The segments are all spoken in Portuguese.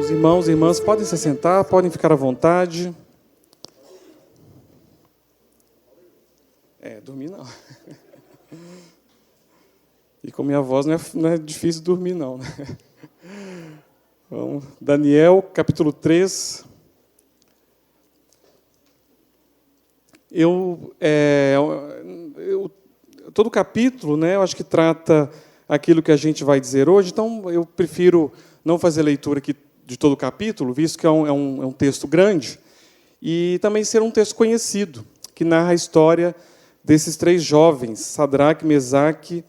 Os irmãos e irmãs podem se sentar, podem ficar à vontade. Dormir não. E com minha voz não é difícil dormir, não. Né? Vamos, Daniel, capítulo 3. Todo o capítulo, né, eu acho que trata aquilo que a gente vai dizer hoje, então eu prefiro não fazer leitura aqui de todo o capítulo, visto que é um texto grande, e também ser um texto conhecido, que narra a história desses três jovens, Sadraque, Mesaque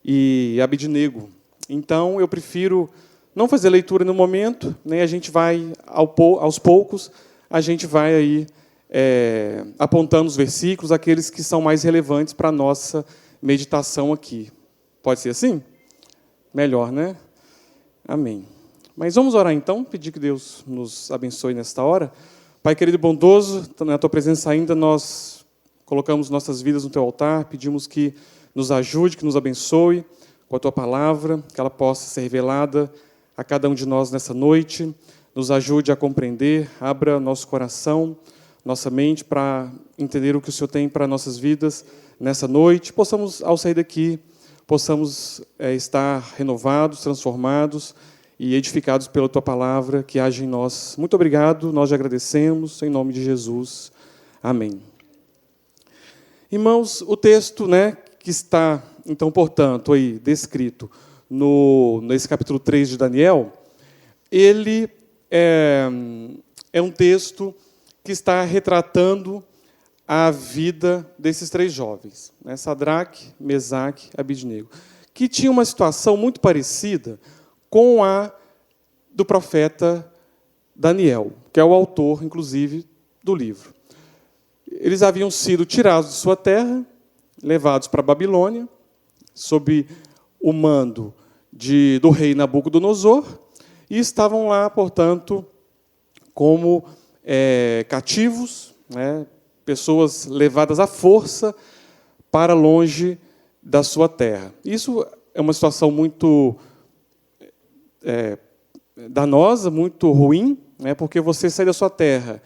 e Abidnego. Então, eu prefiro não fazer leitura no momento, nem a gente vai, aos poucos, a gente vai aí apontando os versículos, aqueles que são mais relevantes para a nossa meditação aqui. Pode ser assim? Melhor, né? Amém. Mas vamos orar então, pedir que Deus nos abençoe nesta hora. Pai querido e bondoso, na Tua presença ainda nós colocamos nossas vidas no Teu altar, pedimos que nos ajude, que nos abençoe com a Tua palavra, que ela possa ser revelada a cada um de nós nessa noite, nos ajude a compreender, abra nosso coração, nossa mente para entender o que o Senhor tem para nossas vidas nessa noite, possamos, ao sair daqui, possamos estar renovados, transformados e edificados pela Tua palavra que age em nós. Muito obrigado, nós te agradecemos, em nome de Jesus. Amém. Irmãos, o texto, né, que está, então, portanto, aí descrito nesse capítulo 3 de Daniel, ele é um texto que está retratando a vida desses três jovens, né, Sadraque, Mesaque e Abidnego, que tinha uma situação muito parecida com a do profeta Daniel, que é o autor, inclusive, do livro. Eles haviam sido tirados de sua terra, levados para a Babilônia, sob o mando do rei Nabucodonosor, e estavam lá, portanto, como cativos, né, pessoas levadas à força para longe da sua terra. Isso é uma situação muito danosa, muito ruim, né, porque você sai da sua terra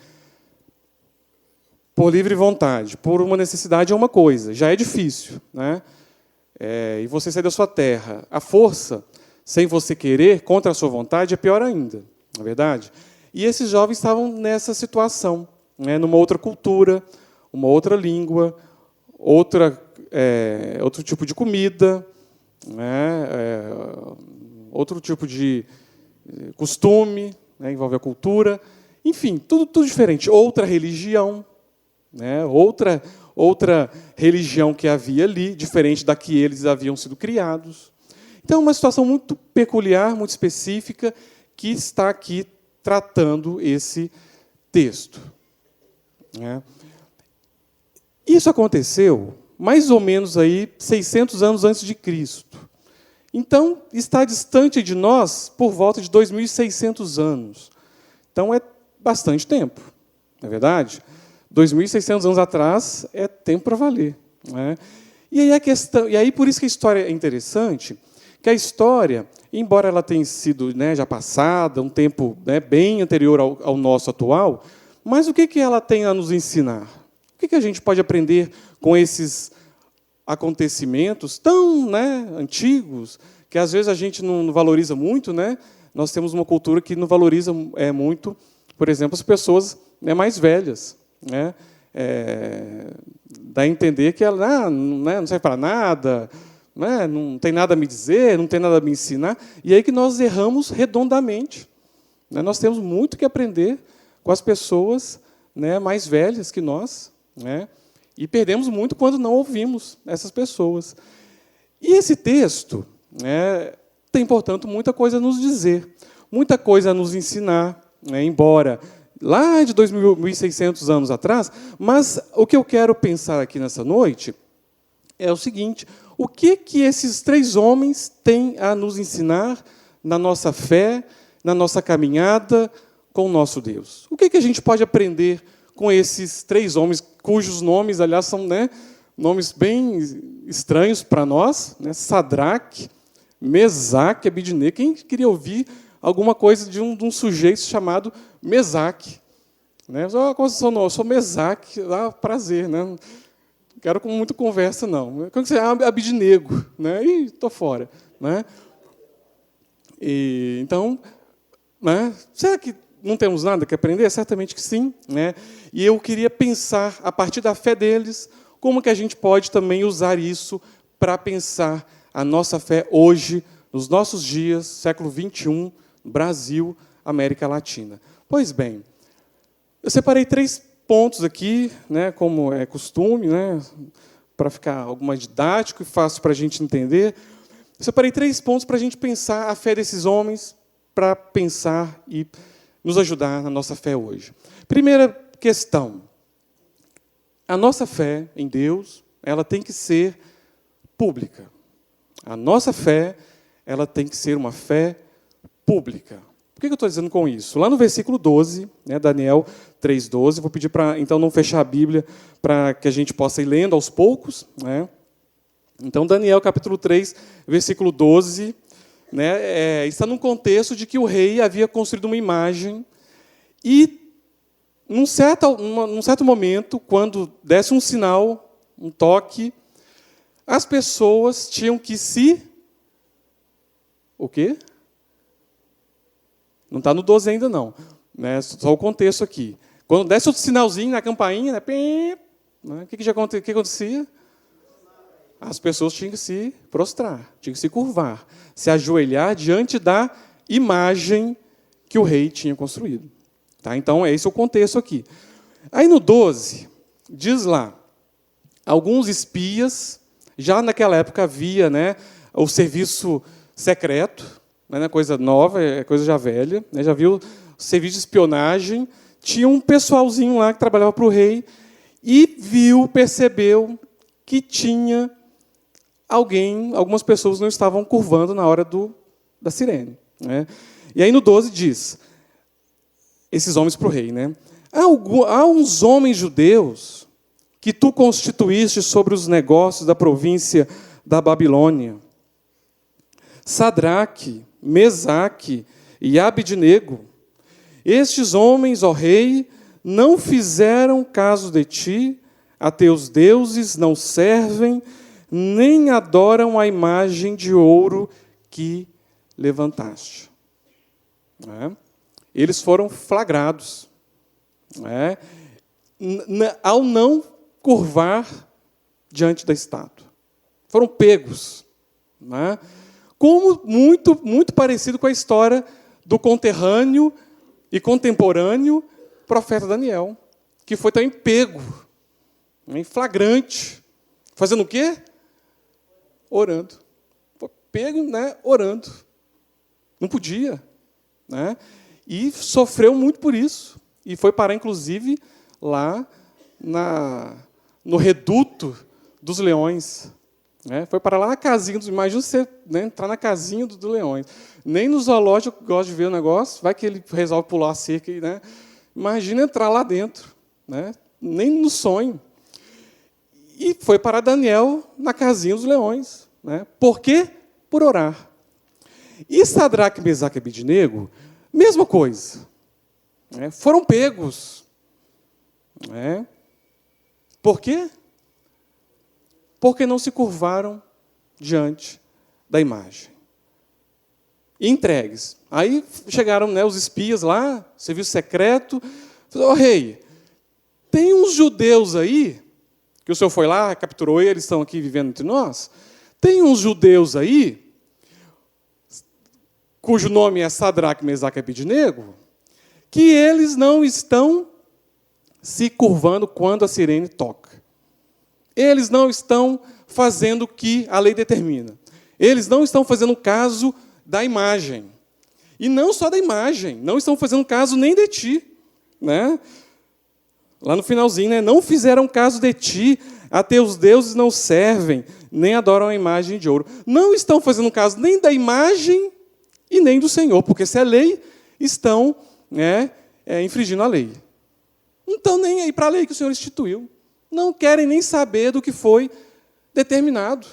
por livre vontade, por uma necessidade é uma coisa, já é difícil, né? E você sair da sua terra à força, sem você querer, contra a sua vontade, é pior ainda, não é verdade? E esses jovens estavam nessa situação, né, numa outra cultura, uma outra língua, outro tipo de comida, né, outro tipo de costume, né, envolve a cultura, enfim, tudo diferente. Outra religião, né, outra religião que havia ali, diferente da que eles haviam sido criados. Então, uma situação muito peculiar, muito específica, que está aqui tratando esse texto. Isso aconteceu mais ou menos aí 600 anos antes de Cristo. Então, está distante de nós por volta de 2.600 anos. Então, é bastante tempo, não é verdade? 2.600 anos atrás é tempo para valer. Né? E aí, por isso que a história é interessante, que a história, embora ela tenha sido, né, já passada, um tempo, né, bem anterior ao nosso atual, mas o que ela tem a nos ensinar? O que a gente pode aprender com esses acontecimentos tão, né, antigos, que às vezes a gente não valoriza muito, né? Nós temos uma cultura que não valoriza muito, por exemplo, as pessoas, né, mais velhas. Né? Dá a entender que ela não serve para nada, né? Não tem nada a me dizer, não tem nada a me ensinar, e aí que nós erramos redondamente. Né? Nós temos muito que aprender com as pessoas, né, mais velhas que nós, né? E perdemos muito quando não ouvimos essas pessoas. E esse texto, né, tem, portanto, muita coisa a nos dizer, muita coisa a nos ensinar, né, embora lá de 2.600 anos atrás, mas o que eu quero pensar aqui nessa noite é o seguinte: o que esses três homens têm a nos ensinar na nossa fé, na nossa caminhada com o nosso Deus? O que a gente pode aprender com esses três homens, cujos nomes, aliás, são, né, nomes bem estranhos para nós, né? Sadraque, Mesaque e Abidnego. Quem queria ouvir alguma coisa de um sujeito chamado Mesaque. Né? Eu sou Mesaque, prazer, né? Não quero com muita conversa, não. Quando você é Abidnego, né? Ih, estou fora. Né? Então, né? Será que não temos nada que aprender? Certamente que sim. Né? E eu queria pensar, a partir da fé deles, como que a gente pode também usar isso para pensar a nossa fé hoje, nos nossos dias, século XXI, Brasil, América Latina. Pois bem, eu separei 3 pontos aqui, né, como é costume, né, para ficar algo mais didático e fácil para a gente entender. Eu separei 3 pontos para a gente pensar a fé desses homens, para pensar e nos ajudar na nossa fé hoje. Primeira questão. A nossa fé em Deus, ela tem que ser pública. A nossa fé, ela tem que ser uma fé pública. Por que eu estou dizendo com isso? Lá no versículo 12, né, Daniel 3,12, vou pedir para, então, não fechar a Bíblia, para que a gente possa ir lendo aos poucos. Né? Então, Daniel, capítulo 3, versículo 12, né, está num contexto de que o rei havia construído uma imagem e, num certo momento, quando desse um sinal, um toque, as pessoas tinham que se... O quê? Não está no 12 ainda, não. Né? Só o contexto aqui. Quando desse outro sinalzinho na campainha, né? O que acontecia? As pessoas tinham que se prostrar, tinham que se curvar, se ajoelhar diante da imagem que o rei tinha construído. Tá? Então, esse é o contexto aqui. Aí no 12, diz lá, alguns espias, já naquela época havia, né, o serviço secreto, não é coisa nova, é coisa já velha, né, já viu o serviço de espionagem, tinha um pessoalzinho lá que trabalhava para o rei e percebeu que tinha algumas pessoas não estavam curvando na hora da sirene. Né? E aí no 12 diz, esses homens para o rei, né? Há uns homens judeus que tu constituíste sobre os negócios da província da Babilônia. Sadraque, Mesaque e Abidnego. Estes homens, ó rei, não fizeram caso de ti, a teus deuses não servem, nem adoram a imagem de ouro que levantaste. Eles foram flagrados, ao não curvar diante da estátua. Foram pegos. Como muito parecido com a história do conterrâneo e contemporâneo profeta Daniel, que foi também pego, em flagrante. Fazendo o quê? Orando. Foi pego, né, orando. Não podia. Né? E sofreu muito por isso. E foi parar, inclusive, lá no reduto dos leões. Né? Foi parar lá na casinha dos... Imagina você, né, entrar na casinha dos leões. Nem no zoológico gosta de ver o negócio. Vai que ele resolve pular a cerca. Né? Imagina entrar lá dentro. Né? Nem no sonho. E foi para Daniel na casinha dos leões. Né? Por quê? Por orar. E Sadraque, Mesaque e Abidnego, mesma coisa. Né? Foram pegos. Né? Por quê? Porque não se curvaram diante da imagem. E entregues. Aí chegaram, né, os espias lá, serviço secreto, falaram, rei, tem uns judeus aí, que o senhor foi lá, capturou eles, estão aqui vivendo entre nós, tem uns judeus aí, cujo nome é Sadraque, Mesaque e Abidnego, que eles não estão se curvando quando a sirene toca. Eles não estão fazendo o que a lei determina. Eles não estão fazendo caso da imagem. E não só da imagem, não estão fazendo caso nem de ti. Né? Lá no finalzinho, né? Não fizeram caso de ti, a teus deuses não servem, nem adoram a imagem de ouro. Não estão fazendo caso nem da imagem e nem do Senhor, porque se é lei, estão, né, infringindo a lei. Não estão nem aí para a lei que o Senhor instituiu. Não querem nem saber do que foi determinado.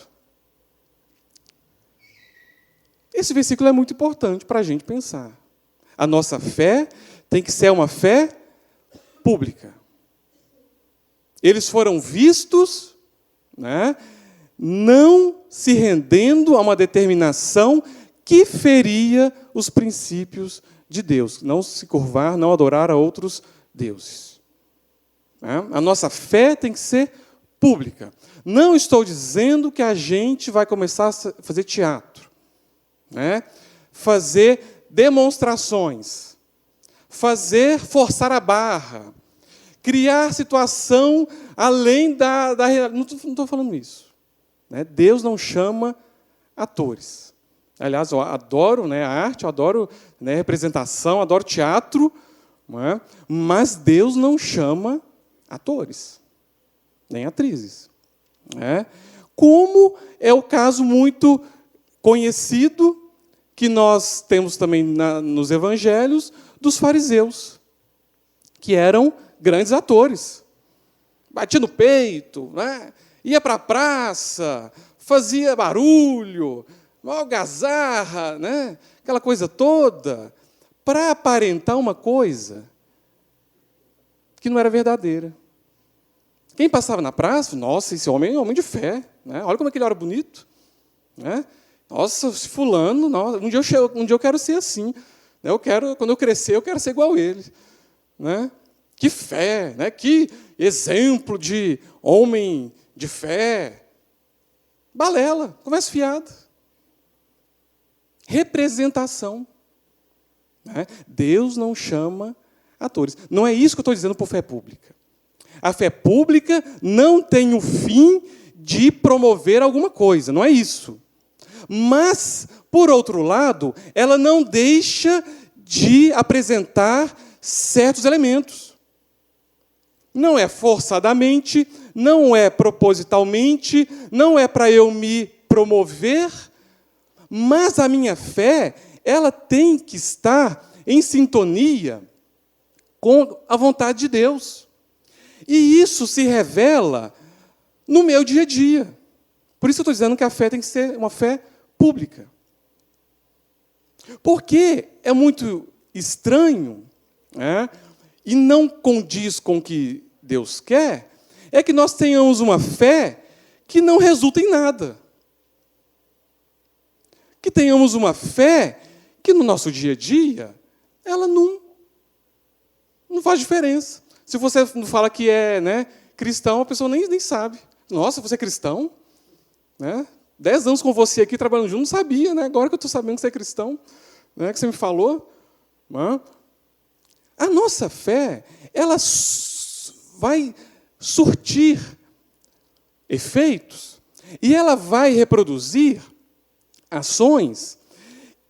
Esse versículo é muito importante para a gente pensar. A nossa fé tem que ser uma fé pública. Eles foram vistos, né, não se rendendo a uma determinação que feria os princípios de Deus. Não se curvar, não adorar a outros deuses. A nossa fé tem que ser pública. Não estou dizendo que a gente vai começar a fazer teatro, né? Fazer demonstrações, forçar a barra, criar situação além da realidade. Não estou falando isso. Né? Deus não chama atores. Aliás, eu adoro, né, a arte, eu adoro, né, representação, adoro teatro, né? Mas Deus não chama atores, nem atrizes. Né? Como é o caso muito conhecido, que nós temos também nos evangelhos, dos fariseus, que eram grandes atores. Batia no peito, né? Ia para a praça, fazia barulho, uma algazarra, né? Aquela coisa toda, para aparentar uma coisa que não era verdadeira. Quem passava na praça, nossa, esse homem é um homem de fé, né? Olha como é que ele era bonito. Né? Nossa, esse fulano, nossa, um dia eu quero ser assim. Né? Quando eu crescer, eu quero ser igual a ele. Né? Que fé, né? Que exemplo de homem de fé. Balela, conversa fiada. Representação. Né? Deus não chama atores. Não é isso que eu estou dizendo por fé pública. A fé pública não tem o fim de promover alguma coisa, não é isso. Mas, por outro lado, ela não deixa de apresentar certos elementos. Não é forçadamente, não é propositalmente, não é para eu me promover, mas a minha fé, ela tem que estar em sintonia com a vontade de Deus. E isso se revela no meu dia a dia. Por isso eu estou dizendo que a fé tem que ser uma fé pública. Porque é muito estranho, né, e não condiz com o que Deus quer, é que nós tenhamos uma fé que não resulta em nada. Que tenhamos uma fé que no nosso dia a dia, ela não faz diferença. Se você não fala que é, né, cristão, a pessoa nem sabe. Nossa, você é cristão? Né? 10 anos com você aqui, trabalhando junto, não sabia. Né? Agora que eu estou sabendo que você é cristão, né, que você me falou. Né? A nossa fé, ela vai surtir efeitos e ela vai reproduzir ações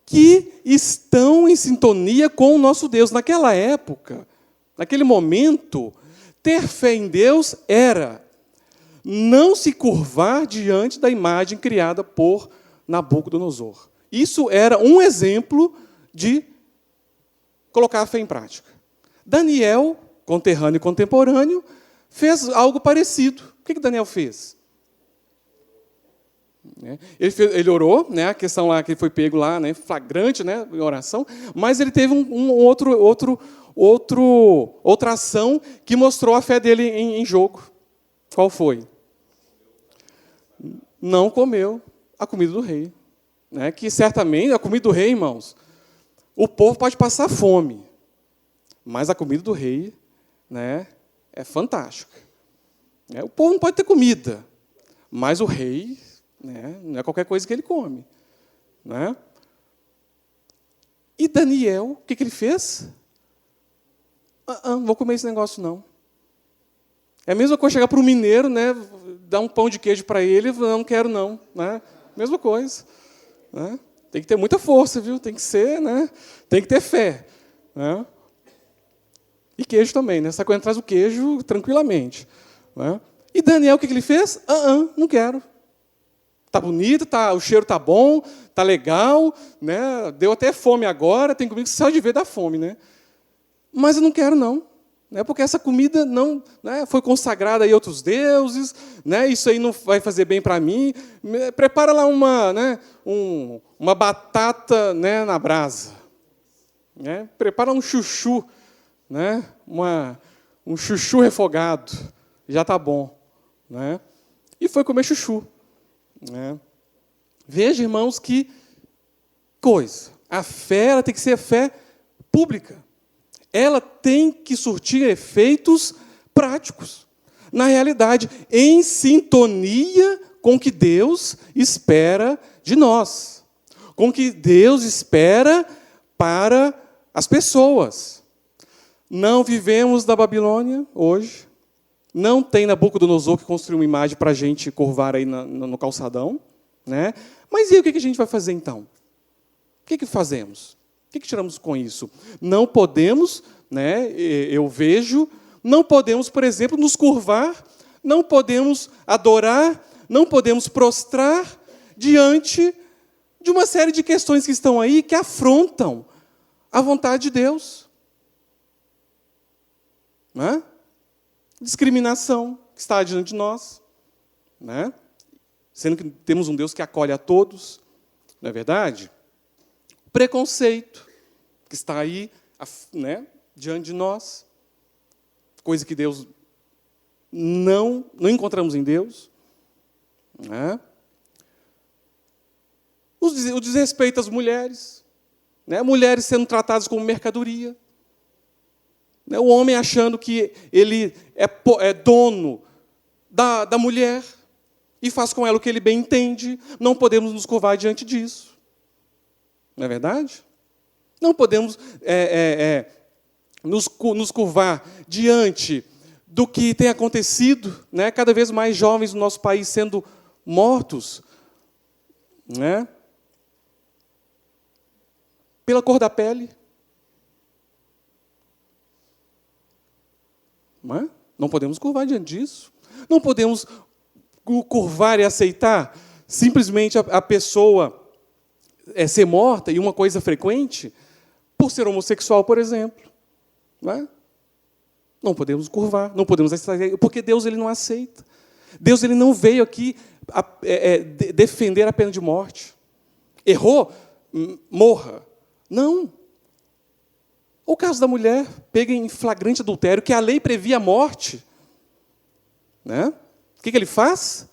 que estão em sintonia com o nosso Deus. Naquela época, naquele momento, ter fé em Deus era não se curvar diante da imagem criada por Nabucodonosor. Isso era um exemplo de colocar a fé em prática. Daniel, conterrâneo e contemporâneo, fez algo parecido. O que Daniel fez? Ele orou, né, a questão lá que ele foi pego lá, né, flagrante, né, em oração, mas ele teve outra ação que mostrou a fé dele em jogo. Qual foi? Não comeu a comida do rei. Né, que certamente, a comida do rei, irmãos, o povo pode passar fome, mas a comida do rei, né, é fantástica. O povo não pode ter comida, mas o rei, né, não é qualquer coisa que ele come. Né? E Daniel, o que ele fez? Não vou comer esse negócio, não. É a mesma coisa chegar para um mineiro, né, dar um pão de queijo para ele, não quero não. Né? Mesma coisa. Né? Tem que ter muita força, viu? Tem que ser, né? Tem que ter fé. Né? E queijo também, né? Essa coisa traz o queijo tranquilamente. Né? E Daniel, o que ele fez? Não quero. Está bonito, o cheiro está bom, está legal, né? Deu até fome agora, tem comida que só de ver dá fome. Né? Mas eu não quero, não. Né? Porque essa comida não, né, foi consagrada a outros deuses, né? Isso aí não vai fazer bem para mim. Prepara lá uma batata, né, na brasa. né? Prepara um chuchu, né? Um chuchu refogado, já está bom, né? E foi comer chuchu, né? Veja, irmãos, que coisa. A fé, ela tem que ser fé pública. Ela tem que surtir efeitos práticos, na realidade, em sintonia com o que Deus espera de nós, com o que Deus espera para as pessoas. Não vivemos da Babilônia hoje, não tem Nabucodonosor que construiu uma imagem para a gente curvar aí no calçadão, né? Mas e aí, o que a gente vai fazer então? O que fazemos? O que tiramos com isso? Não podemos, né, eu vejo, não podemos, por exemplo, nos curvar, não podemos adorar, não podemos prostrar diante de uma série de questões que estão aí que afrontam a vontade de Deus. Né? Discriminação que está diante de nós, né? Sendo que temos um Deus que acolhe a todos, não é verdade? Preconceito que está aí, né, diante de nós, coisa que Deus não encontramos em Deus, né? O desrespeito às mulheres, né? Mulheres sendo tratadas como mercadoria, né? O homem achando que ele é dono da mulher e faz com ela o que ele bem entende. Não podemos nos curvar diante disso, não é verdade? Não podemos nos curvar diante do que tem acontecido, né? Cada vez mais jovens no nosso país sendo mortos, né? Pela cor da pele. Não podemos curvar diante disso. Não podemos curvar e aceitar simplesmente a pessoa ser morta, e uma coisa frequente, por ser homossexual, por exemplo. Não podemos curvar, não podemos aceitar, porque Deus ele não aceita. Deus ele não veio aqui defender a pena de morte. Errou? Morra. Não. O caso da mulher pega em flagrante adultério, que a lei previa a morte. Né? O que ele faz?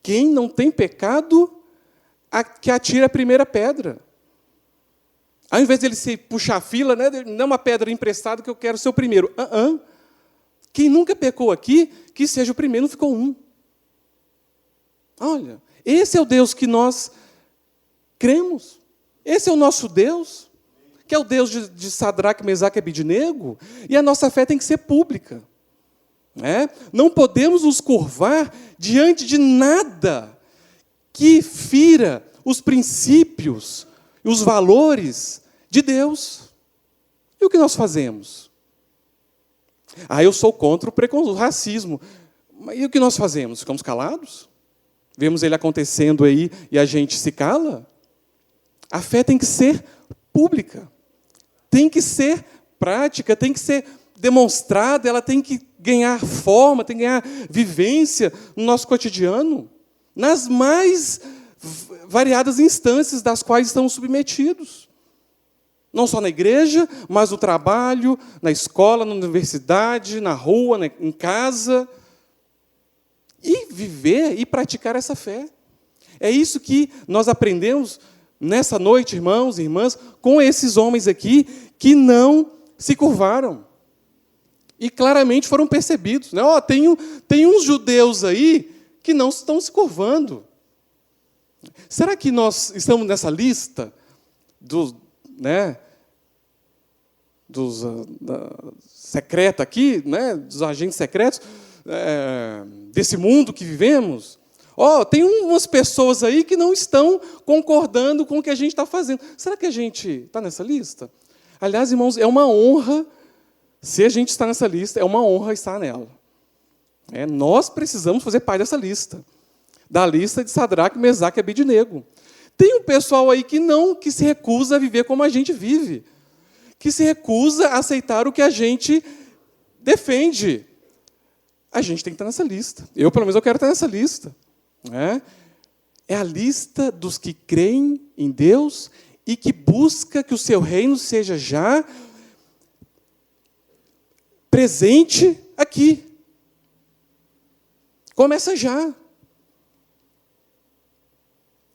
Quem não tem pecado, que atire a primeira pedra. Ao invés de ele se puxar a fila, né, não é uma pedra emprestada que eu quero ser o primeiro. Quem nunca pecou aqui, que seja o primeiro, não ficou um. Olha, esse é o Deus que nós cremos. Esse é o nosso Deus, que é o Deus de Sadraque, Mesaque e Abednego, e a nossa fé tem que ser pública. Né? Não podemos nos curvar diante de nada que fira os princípios e os valores de Deus. E o que nós fazemos? Eu sou contra o racismo. E o que nós fazemos? Ficamos calados? Vemos ele acontecendo aí e a gente se cala? A fé tem que ser pública, tem que ser prática, tem que ser demonstrada, ela tem que ganhar forma, tem que ganhar vivência no nosso cotidiano, nas mais variadas instâncias das quais estamos submetidos. Não só na igreja, mas no trabalho, na escola, na universidade, na rua, em casa. E viver e praticar essa fé. É isso que nós aprendemos nessa noite, irmãos e irmãs, com esses homens aqui que não se curvaram. E claramente foram percebidos. Né? Tem uns judeus aí que não estão se curvando. Será que nós estamos nessa lista secreta aqui, né, dos agentes secretos desse mundo que vivemos? Tem umas pessoas aí que não estão concordando com o que a gente está fazendo. Será que a gente está nessa lista? Aliás, irmãos, é uma honra, se a gente está nessa lista, é uma honra estar nela. Nós precisamos fazer parte dessa lista. Da lista de Sadraque, Mesaque e Abednego. Tem um pessoal aí que se recusa a viver como a gente vive. Que se recusa a aceitar o que a gente defende. A gente tem que estar nessa lista. Eu, pelo menos, eu quero estar nessa lista. É a lista dos que creem em Deus e que busca que o seu reino seja já presente aqui. Começa já.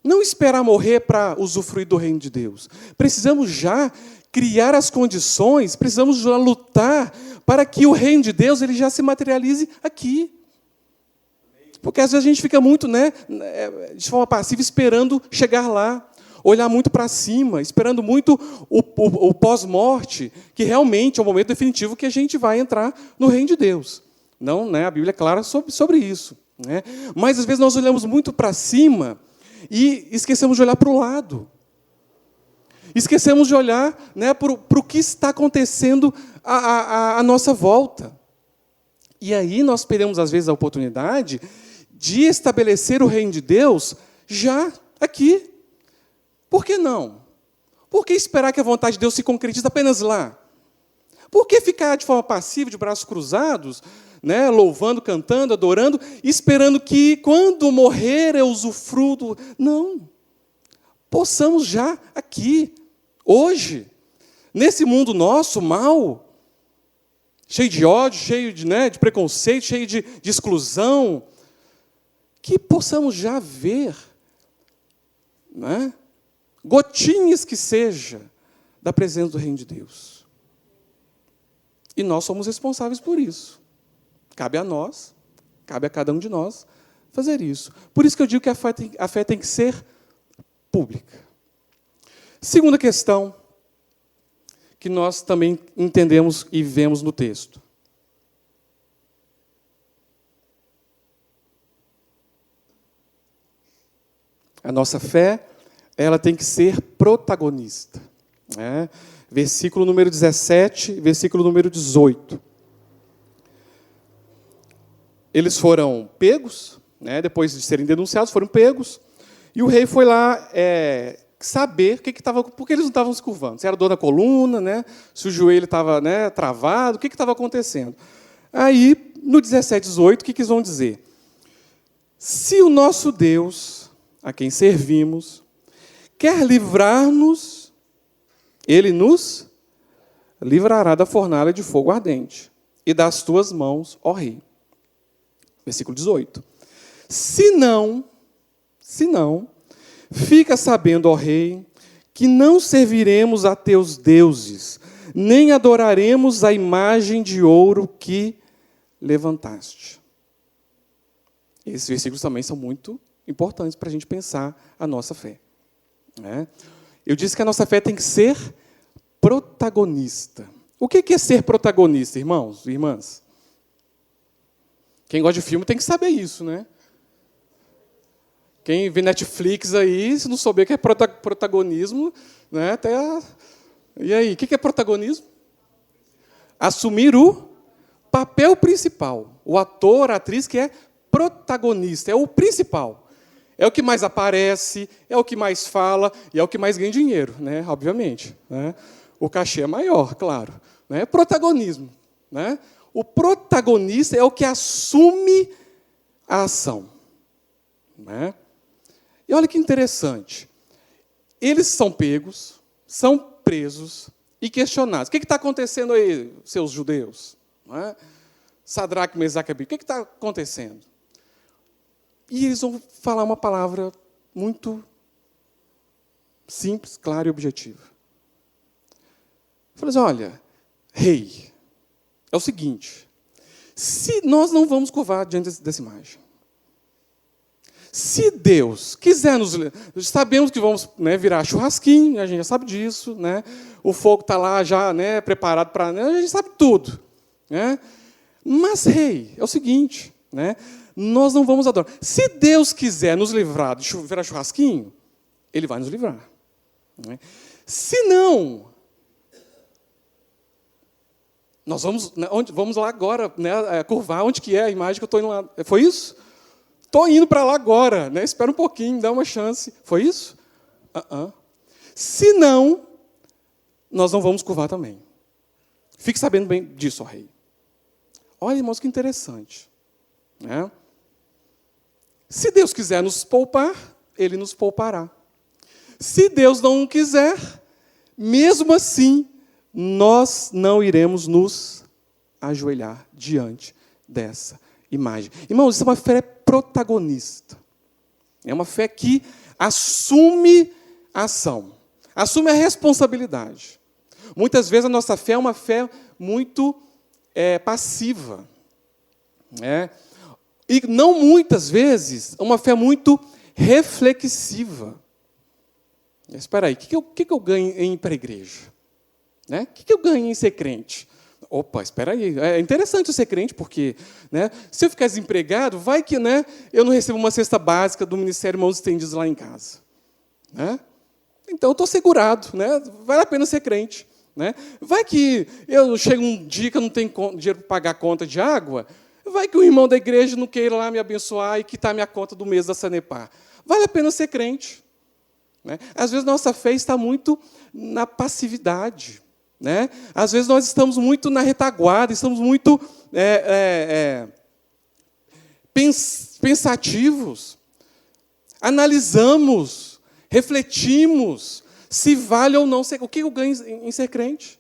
Não esperar morrer para usufruir do reino de Deus. Precisamos já criar as condições, precisamos já lutar para que o reino de Deus ele já se materialize aqui. Porque às vezes a gente fica muito, de forma passiva, esperando chegar lá. Olhar muito para cima, esperando muito o pós-morte, que realmente é o momento definitivo que a gente vai entrar no reino de Deus. Não, a Bíblia é clara sobre isso. Mas, às vezes, nós olhamos muito para cima e esquecemos de olhar para o lado. Esquecemos de olhar para o que está acontecendo à nossa volta. E aí nós perdemos, às vezes, a oportunidade de estabelecer o reino de Deus já aqui. Por que não? Por que esperar que a vontade de Deus se concretize apenas lá? Por que ficar de forma passiva, de braços cruzados, louvando, cantando, adorando, esperando que, quando morrer, eu usufruo? Não. Possamos já aqui, hoje, nesse mundo nosso, mal, cheio de ódio, cheio de preconceito, cheio de exclusão, que possamos já ver, gotinhas que seja da presença do reino de Deus. E nós somos responsáveis por isso. Cabe a nós, cabe a cada um de nós fazer isso. Por isso que eu digo que a fé tem que ser pública. Segunda questão que nós também entendemos e vemos no texto. A nossa fé, ela tem que ser protagonista. Versículo número 17, versículo número 18. Eles foram pegos, depois de serem denunciados, foram pegos, e o rei foi lá saber por que eles não estavam se curvando. Se era dor na coluna, se o joelho estava travado, o que estava acontecendo. Aí, no 17, 18, o que eles vão dizer? Se o nosso Deus, a quem servimos, quer livrar-nos, Ele nos livrará da fornalha de fogo ardente e das tuas mãos, ó rei. Versículo 18. Se não, fica sabendo, ó rei, que não serviremos a teus deuses, nem adoraremos a imagem de ouro que levantaste. Esses versículos também são muito importantes para a gente pensar a nossa fé. Eu disse que a nossa fé tem que ser protagonista. O que é ser protagonista, irmãos e irmãs? Quem gosta de filme tem que saber isso, Quem vê Netflix aí, se não souber o que é protagonismo, E aí, o que é protagonismo? Assumir o papel principal. O ator, a atriz que é protagonista, é o principal. É o que mais aparece, é o que mais fala e é o que mais ganha dinheiro, obviamente. O cachê é maior, claro. Protagonismo. O protagonista é o que assume a ação. E olha que interessante. Eles são pegos, são presos e questionados. O que está acontecendo aí, seus judeus? Sadraque, Mesaque e Abidinego, o que está acontecendo? E eles vão falar uma palavra muito simples, clara e objetiva. Falei assim, olha, rei, é o seguinte, se nós não vamos curvar diante dessa imagem, se Deus quiser nos... Sabemos que vamos virar churrasquinho, a gente já sabe disso, o fogo está lá já preparado para... A gente sabe tudo. Mas, rei, é o seguinte, nós não vamos adorar. Se Deus quiser nos livrar de virar churrasquinho, Ele vai nos livrar. Se não, nós vamos lá agora, curvar. Onde que é a imagem que eu estou indo lá? Foi isso? Estou indo para lá agora. Espera um pouquinho, dá uma chance. Foi isso? Se não, nós não vamos curvar também. Fique sabendo bem disso, ó rei. Olha, irmãos, que interessante. Se Deus quiser nos poupar, Ele nos poupará. Se Deus não quiser, mesmo assim, nós não iremos nos ajoelhar diante dessa imagem. Irmãos, isso é uma fé protagonista. É uma fé que assume a ação, assume a responsabilidade. Muitas vezes a nossa fé é uma fé muito passiva. Né? E não muitas vezes, uma fé muito reflexiva. Espera aí, o que eu ganho em ir para a igreja? Né? O que eu ganho em ser crente? Opa, espera aí, é interessante eu ser crente, porque né, se eu ficar desempregado, vai que né, eu não recebo uma cesta básica do Ministério Irmãos Estendidos lá em casa. Né? Então, eu estou segurado, né? Vale a pena ser crente. Né? Vai que eu chego um dia que eu não tenho dinheiro para pagar a conta de água, vai que o irmão da igreja não queira lá me abençoar e quitar minha conta do mês da Sanepar. Vale a pena ser crente. Né? Às vezes, nossa fé está muito na passividade. Né? Às vezes, nós estamos muito na retaguarda, estamos muito pensativos. Analisamos, refletimos se vale ou não ser. O que eu ganho em ser crente?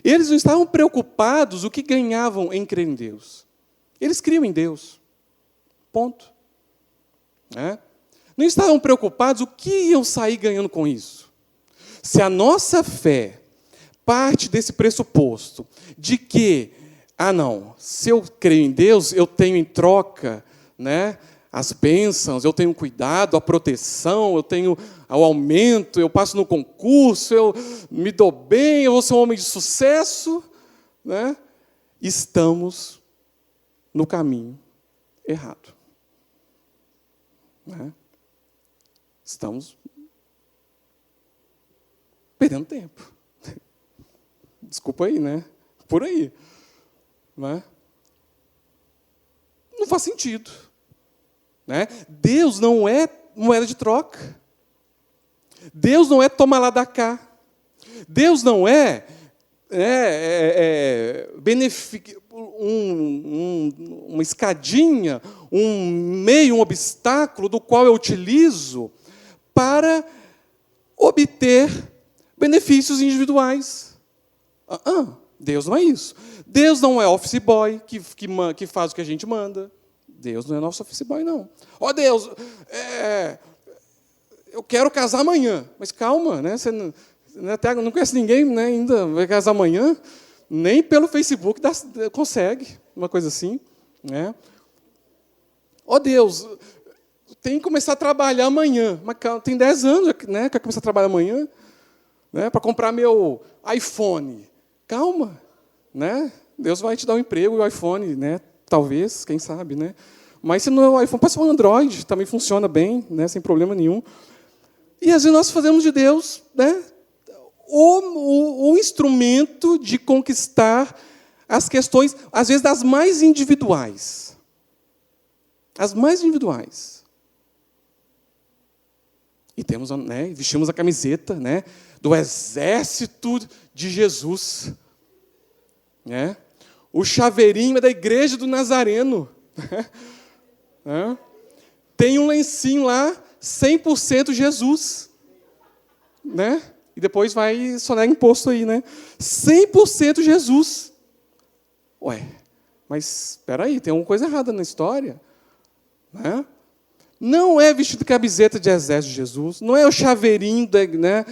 Eles não estavam preocupados o que ganhavam em crer em Deus. Eles criam em Deus. Ponto. Né? Não estavam preocupados o que iam sair ganhando com isso. Se a nossa fé parte desse pressuposto de que, não, se eu creio em Deus, eu tenho em troca, né, as bênçãos, eu tenho cuidado, a proteção, eu tenho o aumento, eu passo no concurso, eu me dou bem, eu vou ser um homem de sucesso, né? Estamos no caminho errado. Né? Estamos perdendo tempo. Desculpa aí, né? Por aí. Né? Não faz sentido. Né? Deus não é moeda de troca. Deus não é toma lá da cá. Deus não é, uma escadinha, um meio, um obstáculo do qual eu utilizo para obter benefícios individuais. Deus não é isso. Deus não é office boy que faz o que a gente manda. Deus não é nosso office boy, não. Deus, eu quero casar amanhã. Mas calma, né? Você não conhece ninguém, né, ainda vai casar amanhã. Nem pelo Facebook consegue, uma coisa assim. Né? Deus, tem que começar a trabalhar amanhã. Mas tem 10 anos, né? Quer começar a trabalhar amanhã? Né? Para comprar meu iPhone. Calma. Né? Deus vai te dar um emprego e o iPhone, né? Talvez, quem sabe, né? Mas se não é o iPhone, pode ser um Android, também funciona bem, né? Sem problema nenhum. E às vezes nós fazemos de Deus, né, o instrumento de conquistar as questões, às vezes, das mais individuais. As mais individuais. E temos, né, vestimos a camiseta, né, do exército de Jesus. Né? O chaveirinho é da igreja do Nazareno. Né? Tem um lencinho lá, 100% Jesus. Né? E depois vai sonegar imposto aí, né? 100% Jesus. Mas espera aí, tem alguma coisa errada na história. Né? Não é vestido de camiseta de exército de Jesus, não é o chaveirinho, né?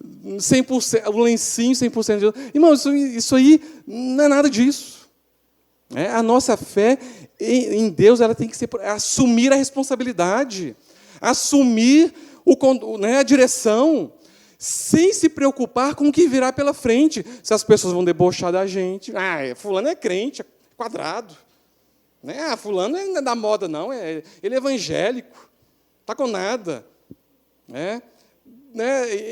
100%, o lencinho 100% de Jesus. Irmão, isso aí não é nada disso. A nossa fé em Deus ela tem que ser assumir a responsabilidade, assumir a direção, sem se preocupar com o que virá pela frente. Se as pessoas vão debochar da gente. Fulano é crente, é quadrado. Né? Fulano não é da moda, não. Ele é evangélico. Está com nada. Né?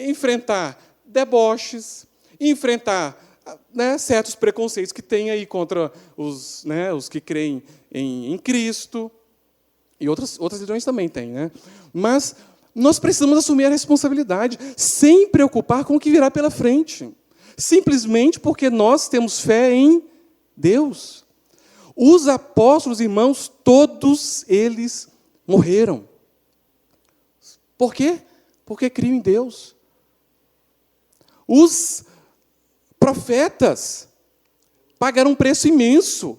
Enfrentar deboches, enfrentar, né, certos preconceitos que tem aí contra os que creem em Cristo. E outras religiões também têm. Né? Mas nós precisamos assumir a responsabilidade, sem preocupar com o que virá pela frente. Simplesmente porque nós temos fé em Deus. Os apóstolos, irmãos, todos eles morreram. Por quê? porque criam em Deus. Os profetas pagaram um preço imenso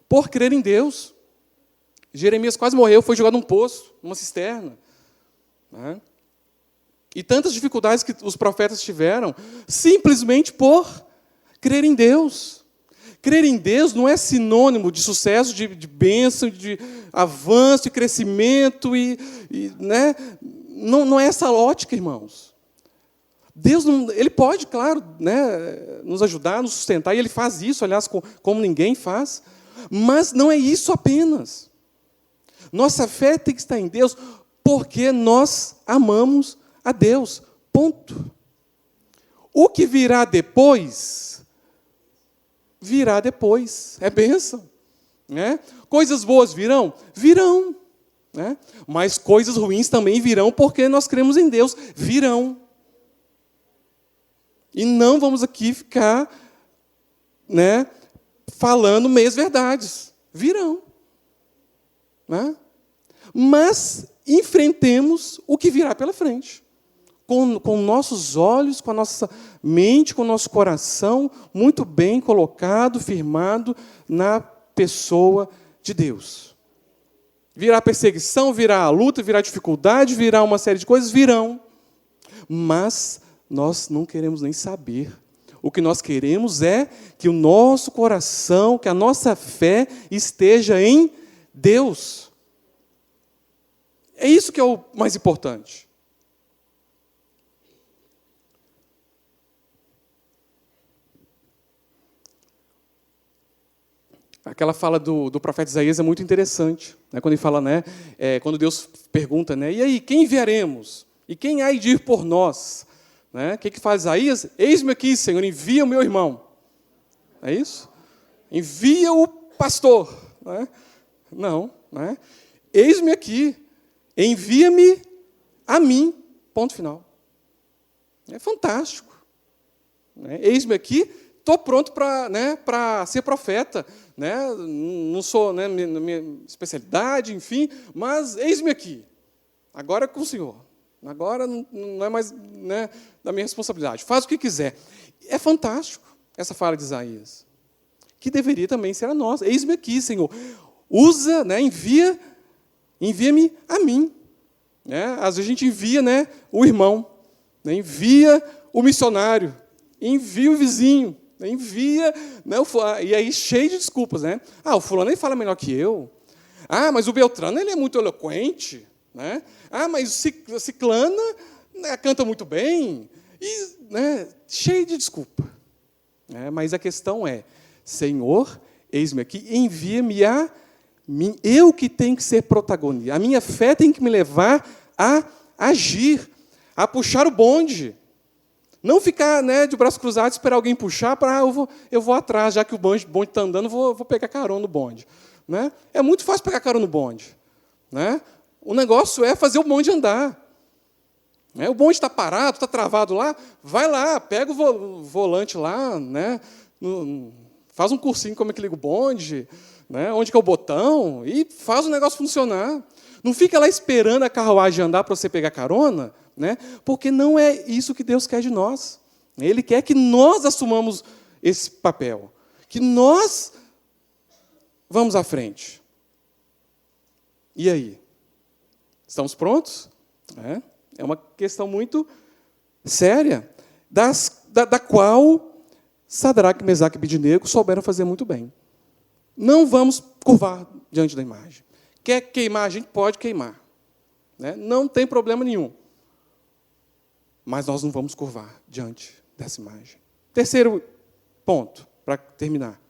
por crer em Deus. Jeremias quase morreu, foi jogado num poço, numa cisterna. Né? E tantas dificuldades que os profetas tiveram, simplesmente por crer em Deus. Crer em Deus não é sinônimo de sucesso, de bênção, de avanço, de crescimento, né? Não é essa ótica, irmãos. Deus Ele pode, claro, né, nos ajudar, nos sustentar, e Ele faz isso, aliás, como ninguém faz, mas não é isso apenas. Nossa fé tem que estar em Deus porque nós amamos a Deus. Ponto. O que virá depois é bênção. Né? Coisas boas virão? Virão. Né? Mas coisas ruins também virão, porque nós cremos em Deus. Virão. E não vamos aqui ficar, né, falando meias verdades. Virão. Né? Mas enfrentemos o que virá pela frente. Com nossos olhos, com a nossa mente, com o nosso coração muito bem colocado, firmado na pessoa de Deus. Virá perseguição, virá luta, virá dificuldade, virá uma série de coisas, virão. Mas nós não queremos nem saber. O que nós queremos é que o nosso coração, que a nossa fé esteja em Deus. É isso que é o mais importante. Aquela fala do profeta Isaías é muito interessante, né? Quando ele fala, né, quando Deus pergunta, né, e aí, quem enviaremos? E quem há de ir por nós? Né? O que faz Isaías? Eis-me aqui, Senhor, envia o meu irmão. É isso? Envia o pastor. Né? Não. Né? Eis-me aqui, envia-me a mim. Ponto final. É fantástico. Né? Eis-me aqui, estou pronto para ser profeta. Né? Não sou, né, minha especialidade, enfim, mas eis-me aqui. Agora é com o Senhor. Agora não é mais, né, da minha responsabilidade. Faz o que quiser. É fantástico essa fala de Isaías, que deveria também ser a nossa. Eis-me aqui, Senhor. Usa, né, envia-me a mim. Né? Às vezes a gente envia, né, o irmão, né, envia o missionário, envia o vizinho, né, envia, né, e aí cheio de desculpas. Né? O fulano ele fala melhor que eu. Mas o Beltrano ele é muito eloquente. Né? Mas a ciclana, né, canta muito bem. E, né, cheio de desculpa. Mas a questão é, Senhor, eis-me aqui, envia-me a mim. Eu que tenho que ser protagonista. A minha fé tem que me levar a agir, a puxar o bonde. Não ficar, né, de braços cruzados, esperar alguém puxar, para eu vou atrás, já que o bonde está andando, vou pegar carona no bonde. Né? É muito fácil pegar carona no bonde. Né? O negócio é fazer o bonde andar. O bonde está parado, está travado lá, vai lá, pega o volante lá, né? Faz um cursinho como é que liga o bonde, né? Onde que é o botão, e faz o negócio funcionar. Não fica lá esperando a carruagem andar para você pegar carona, né? Porque não é isso que Deus quer de nós. Ele quer que nós assumamos esse papel, que nós vamos à frente. E aí? Estamos prontos? É uma questão muito séria, da qual Sadraque, Mesaque e Abednego souberam fazer muito bem. Não vamos curvar diante da imagem. Quer queimar, a gente pode queimar. Né? Não tem problema nenhum. Mas nós não vamos curvar diante dessa imagem. Terceiro ponto, para terminar.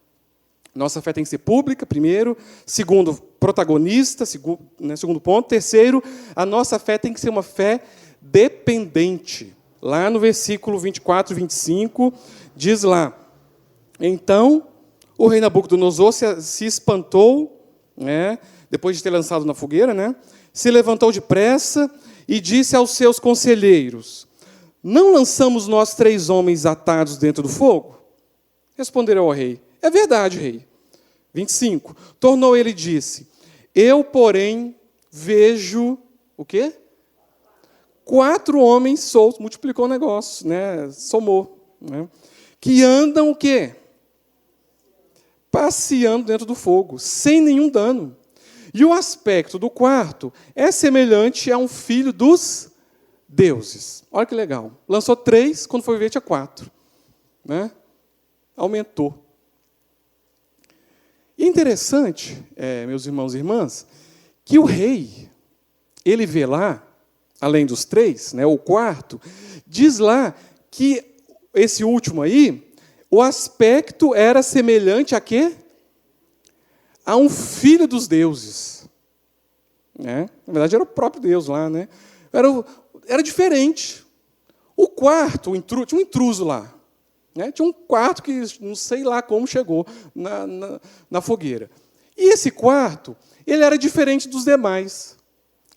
Nossa fé tem que ser pública, primeiro. Segundo, protagonista, segundo ponto. Terceiro, a nossa fé tem que ser uma fé dependente. Lá no versículo 24 e 25, diz lá, então, o rei Nabucodonosor se espantou, né, depois de ter lançado na fogueira, né, se levantou depressa e disse aos seus conselheiros, não lançamos nós 3 homens atados dentro do fogo? Responderam ao rei, é verdade, rei. 25. Tornou ele e disse, eu, porém, vejo o quê? 4 homens soltos, multiplicou o negócio, né? Somou. Né? Que andam o quê? Passeando dentro do fogo, sem nenhum dano. E o aspecto do quarto é semelhante a um filho dos deuses. Olha que legal. Lançou 3, quando foi ver tinha 4. Né? Aumentou. E é interessante, meus irmãos e irmãs, que o rei, ele vê lá, além dos 3, né, o quarto, diz lá que esse último aí, o aspecto era semelhante a quê? A um filho dos deuses. Né? Na verdade, era o próprio Deus lá. Né? Era diferente. O quarto, tinha um intruso lá. Né? Tinha um quarto que não sei lá como chegou na fogueira. E esse quarto, ele era diferente dos demais.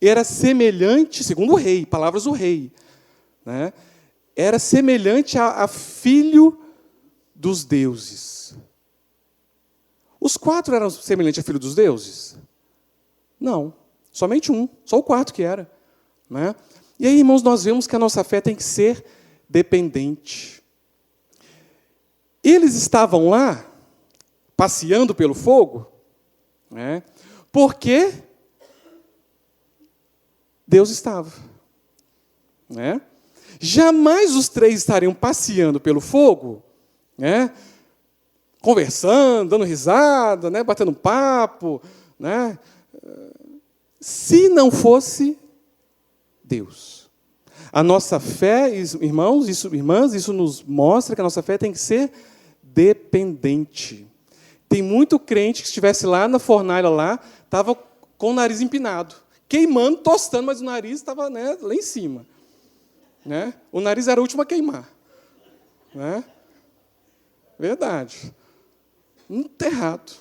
Era semelhante, segundo o rei, palavras do rei, né? Era semelhante a filho dos deuses. Os 4 eram semelhantes a filho dos deuses? Não, somente um, só o quarto que era. Né? E aí, irmãos, nós vemos que a nossa fé tem que ser dependente. Eles estavam lá, passeando pelo fogo, né? Porque Deus estava. Né? Jamais os 3 estariam passeando pelo fogo, né? Conversando, dando risada, né? Batendo papo, né? Se não fosse Deus. A nossa fé, irmãos, irmãs, isso nos mostra que a nossa fé tem que ser dependente. Tem muito crente que estivesse lá na fornalha, lá, estava com o nariz empinado, queimando, tostando, mas o nariz estava, né, lá em cima. Né? O nariz era o último a queimar. Né? Verdade. Muito errado.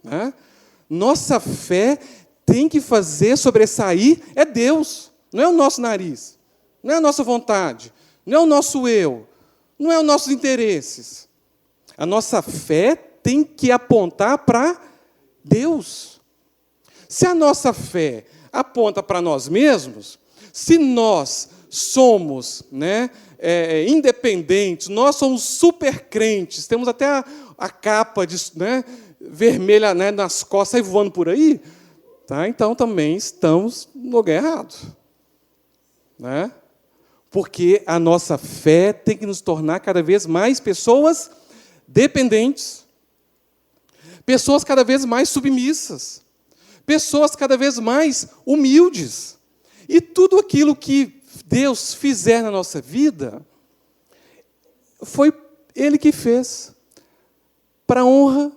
Né? Nossa fé tem que fazer sobressair é Deus, não é o nosso nariz, não é a nossa vontade, não é o nosso eu, não é os nossos interesses. A nossa fé tem que apontar para Deus. Se a nossa fé aponta para nós mesmos, se nós somos, né, independentes, nós somos super crentes, temos até a capa né, vermelha, né, nas costas, sai voando por aí, tá? Então também estamos no lugar errado. Né? Porque a nossa fé tem que nos tornar cada vez mais pessoas dependentes, pessoas cada vez mais submissas, pessoas cada vez mais humildes. E tudo aquilo que Deus fizer na nossa vida, foi Ele que fez, para a honra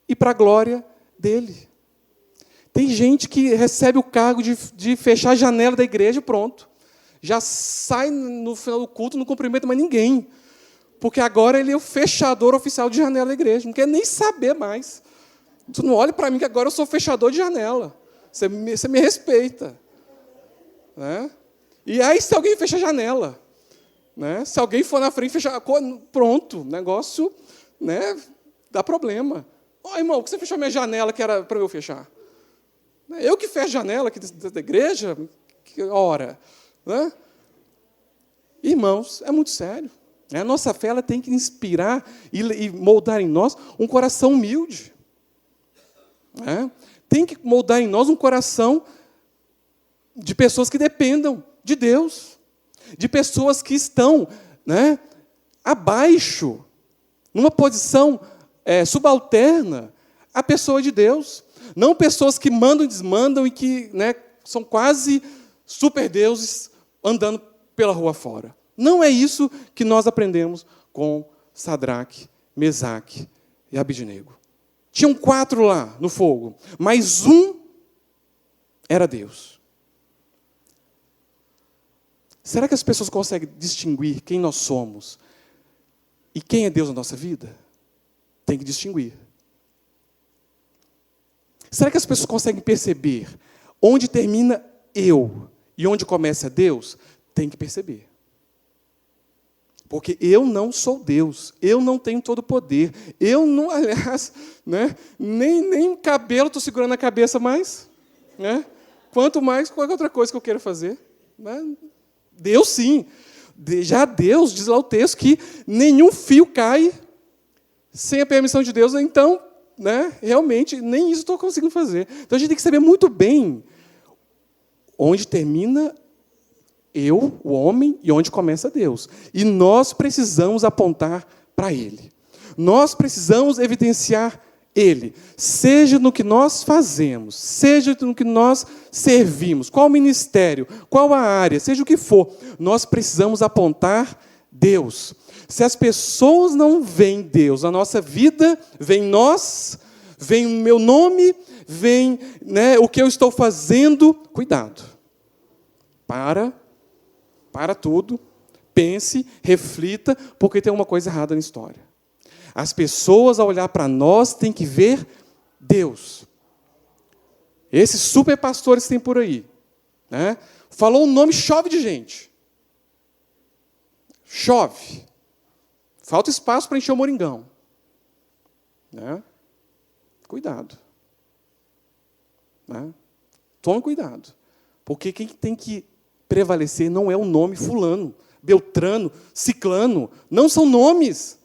e para a glória dEle. Tem gente que recebe o cargo de fechar a janela da igreja e pronto. Já sai no final do culto, não cumprimenta mais ninguém. Porque agora ele é o fechador oficial de janela da igreja. Não quer nem saber mais. Tu não olha para mim que agora eu sou fechador de janela. Você me respeita. Né? E aí, se alguém fecha a janela, né? Se alguém for na frente fechar, pronto, negócio, né? Dá problema. Irmão, que você fechou a minha janela que era para eu fechar? Eu que fecho a janela aqui da igreja? Que hora? Né? Irmãos, é muito sério. A nossa fé ela tem que inspirar e moldar em nós um coração humilde. Né? Tem que moldar em nós um coração de pessoas que dependam de Deus, de pessoas que estão, né, abaixo, numa posição subalterna à pessoa de Deus. Não pessoas que mandam e desmandam e que, né, são quase superdeuses andando pela rua fora. Não é isso que nós aprendemos com Sadraque, Mesaque e Abednego. Tinham 4 lá no fogo, mas um era Deus. Será que as pessoas conseguem distinguir quem nós somos e quem é Deus na nossa vida? Tem que distinguir. Será que as pessoas conseguem perceber onde termina eu e onde começa Deus? Tem que perceber. Porque eu não sou Deus, eu não tenho todo o poder, eu não, aliás, né, nem cabelo estou segurando na cabeça mais, né? Quanto mais qualquer outra coisa que eu queira fazer. Né? Deus sim. Já Deus, diz lá o texto, que nenhum fio cai sem a permissão de Deus. Então, né, realmente, nem isso estou conseguindo fazer. Então, a gente tem que saber muito bem onde termina eu, o homem, e onde começa Deus. E nós precisamos apontar para Ele. Nós precisamos evidenciar Ele. Seja no que nós fazemos, seja no que nós servimos, qual ministério, qual a área, seja o que for, nós precisamos apontar Deus. Se as pessoas não veem Deus na nossa vida, vem nós, vem o meu nome, vem, né, o que eu estou fazendo, cuidado. Para tudo, pense, reflita, porque tem uma coisa errada na história. As pessoas, ao olhar para nós, têm que ver Deus. Esses super pastores que tem por aí, né? Falou um nome, chove de gente. Chove. Falta espaço para encher o Moringão. Né? Cuidado. Né? Tome cuidado. Porque quem tem que prevalecer não é o nome fulano, Beltrano, Ciclano. Não são nomes.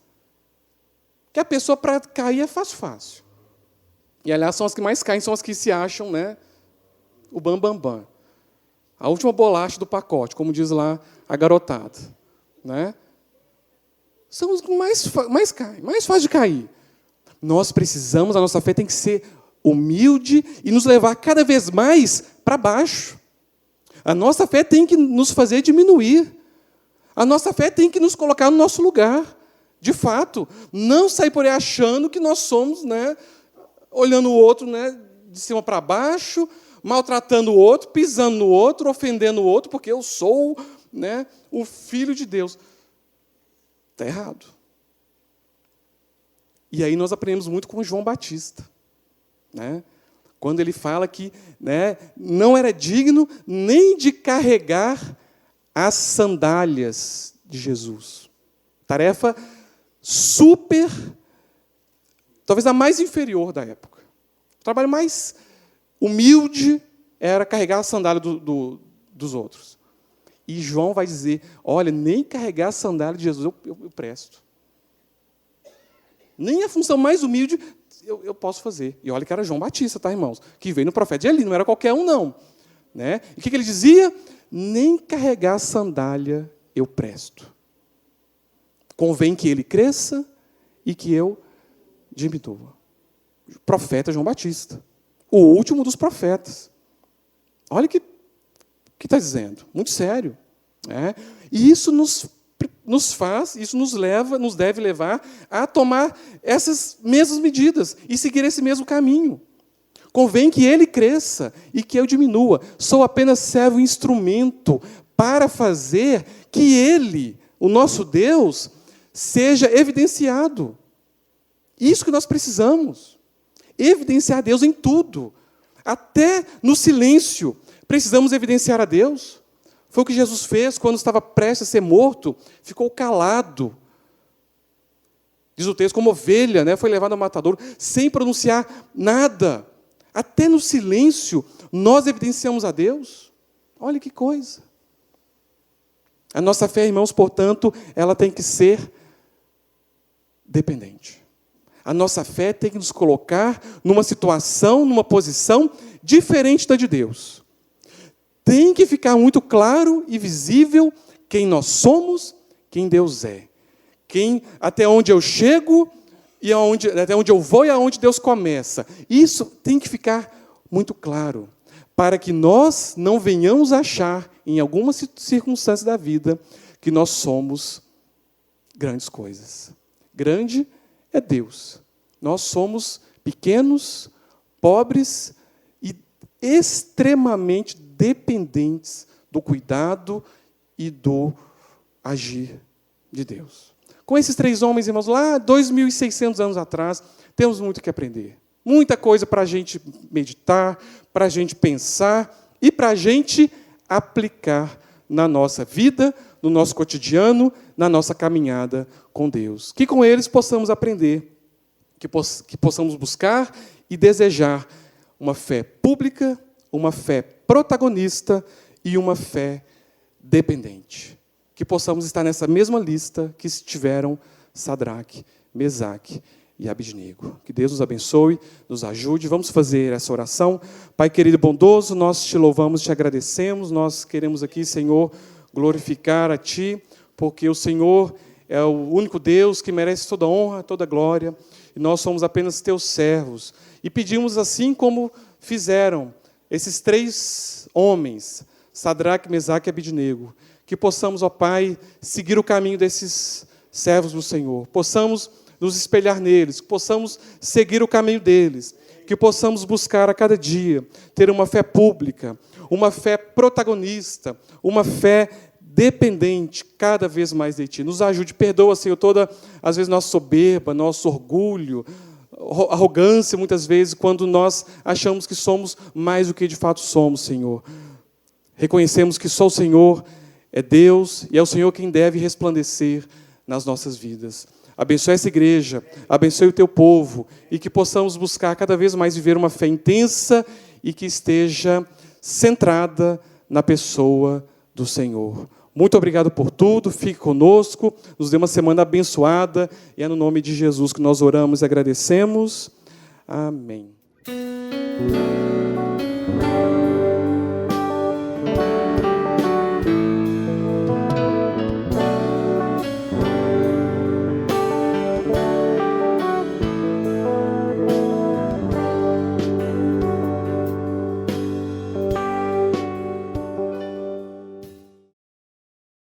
Que a pessoa, para cair, é fácil. E, aliás, são as que mais caem, são as que se acham, né, o bam. A última bolacha do pacote, como diz lá a garotada. Né? São os que mais caem, mais fácil de cair. Nós precisamos, a nossa fé tem que ser humilde e nos levar cada vez mais para baixo. A nossa fé tem que nos fazer diminuir. A nossa fé tem que nos colocar no nosso lugar. De fato, não sair por aí achando que nós somos, né, olhando o outro, né, de cima para baixo, maltratando o outro, pisando no outro, ofendendo o outro, porque eu sou, né, o Filho de Deus. Está errado. E aí nós aprendemos muito com João Batista. Né? Quando ele fala que, né, não era digno nem de carregar as sandálias de Jesus. Tarefa super, talvez a mais inferior da época. O trabalho mais humilde era carregar a sandália dos outros. E João vai dizer, olha, nem carregar a sandália de Jesus eu presto. Nem a função mais humilde eu posso fazer. E olha que era João Batista, tá, irmãos? Que veio no profeta de Eli, não era qualquer um, não. Né? E o que ele dizia? Nem carregar a sandália eu presto. Convém que ele cresça e que eu diminua. O profeta João Batista. O último dos profetas. Olha que está dizendo. Muito sério. Né? E isso nos faz, isso nos deve levar a tomar essas mesmas medidas e seguir esse mesmo caminho. Convém que ele cresça e que eu diminua. Sou apenas servo e instrumento para fazer que ele, o nosso Deus, seja evidenciado. Isso que nós precisamos. Evidenciar Deus em tudo. Até no silêncio. Precisamos evidenciar a Deus. Foi o que Jesus fez quando estava prestes a ser morto. Ficou calado. Diz o texto, como ovelha, né, foi levado ao matadouro, sem pronunciar nada. Até no silêncio, nós evidenciamos a Deus. Olha que coisa. A nossa fé, irmãos, portanto, ela tem que ser dependente. A nossa fé tem que nos colocar numa situação, numa posição diferente da de Deus. Tem que ficar muito claro e visível quem nós somos, quem Deus é. Até onde eu chego, e até onde eu vou e aonde Deus começa. Isso tem que ficar muito claro, para que nós não venhamos achar, em algumas circunstâncias da vida, que nós somos grandes coisas. Grande é Deus. Nós somos pequenos, pobres e extremamente dependentes do cuidado e do agir de Deus. Com esses 3 homens, irmãos, lá 2.600 anos atrás, temos muito que aprender. Muita coisa para a gente meditar, para a gente pensar e para a gente aplicar na nossa vida, no nosso cotidiano, na nossa caminhada com Deus. Que com eles possamos aprender, que possamos buscar e desejar uma fé pública, uma fé protagonista e uma fé dependente. Que possamos estar nessa mesma lista que estiveram Sadraque, Mesaque e Abednego. Que Deus nos abençoe, nos ajude. Vamos fazer essa oração. Pai querido e bondoso, nós te louvamos, te agradecemos. Nós queremos aqui, Senhor, glorificar a Ti, porque o Senhor é o único Deus que merece toda honra, toda glória. E nós somos apenas Teus servos. E pedimos assim como fizeram esses 3 homens, Sadraque, Mesaque e Abednego, que possamos, ó Pai, seguir o caminho desses servos do Senhor. Possamos nos espelhar neles, que possamos seguir o caminho deles, que possamos buscar a cada dia ter uma fé pública, uma fé protagonista, uma fé dependente cada vez mais de Ti. Nos ajude, perdoa, Senhor, toda, às vezes, nossa soberba, nosso orgulho, arrogância, muitas vezes, quando nós achamos que somos mais do que de fato somos, Senhor. Reconhecemos que só o Senhor é Deus e é o Senhor quem deve resplandecer nas nossas vidas. Abençoe essa igreja, abençoe o Teu povo e que possamos buscar cada vez mais viver uma fé intensa e que esteja centrada na pessoa do Senhor. Muito obrigado por tudo, fique conosco, nos dê uma semana abençoada e é no nome de Jesus que nós oramos e agradecemos. Amém.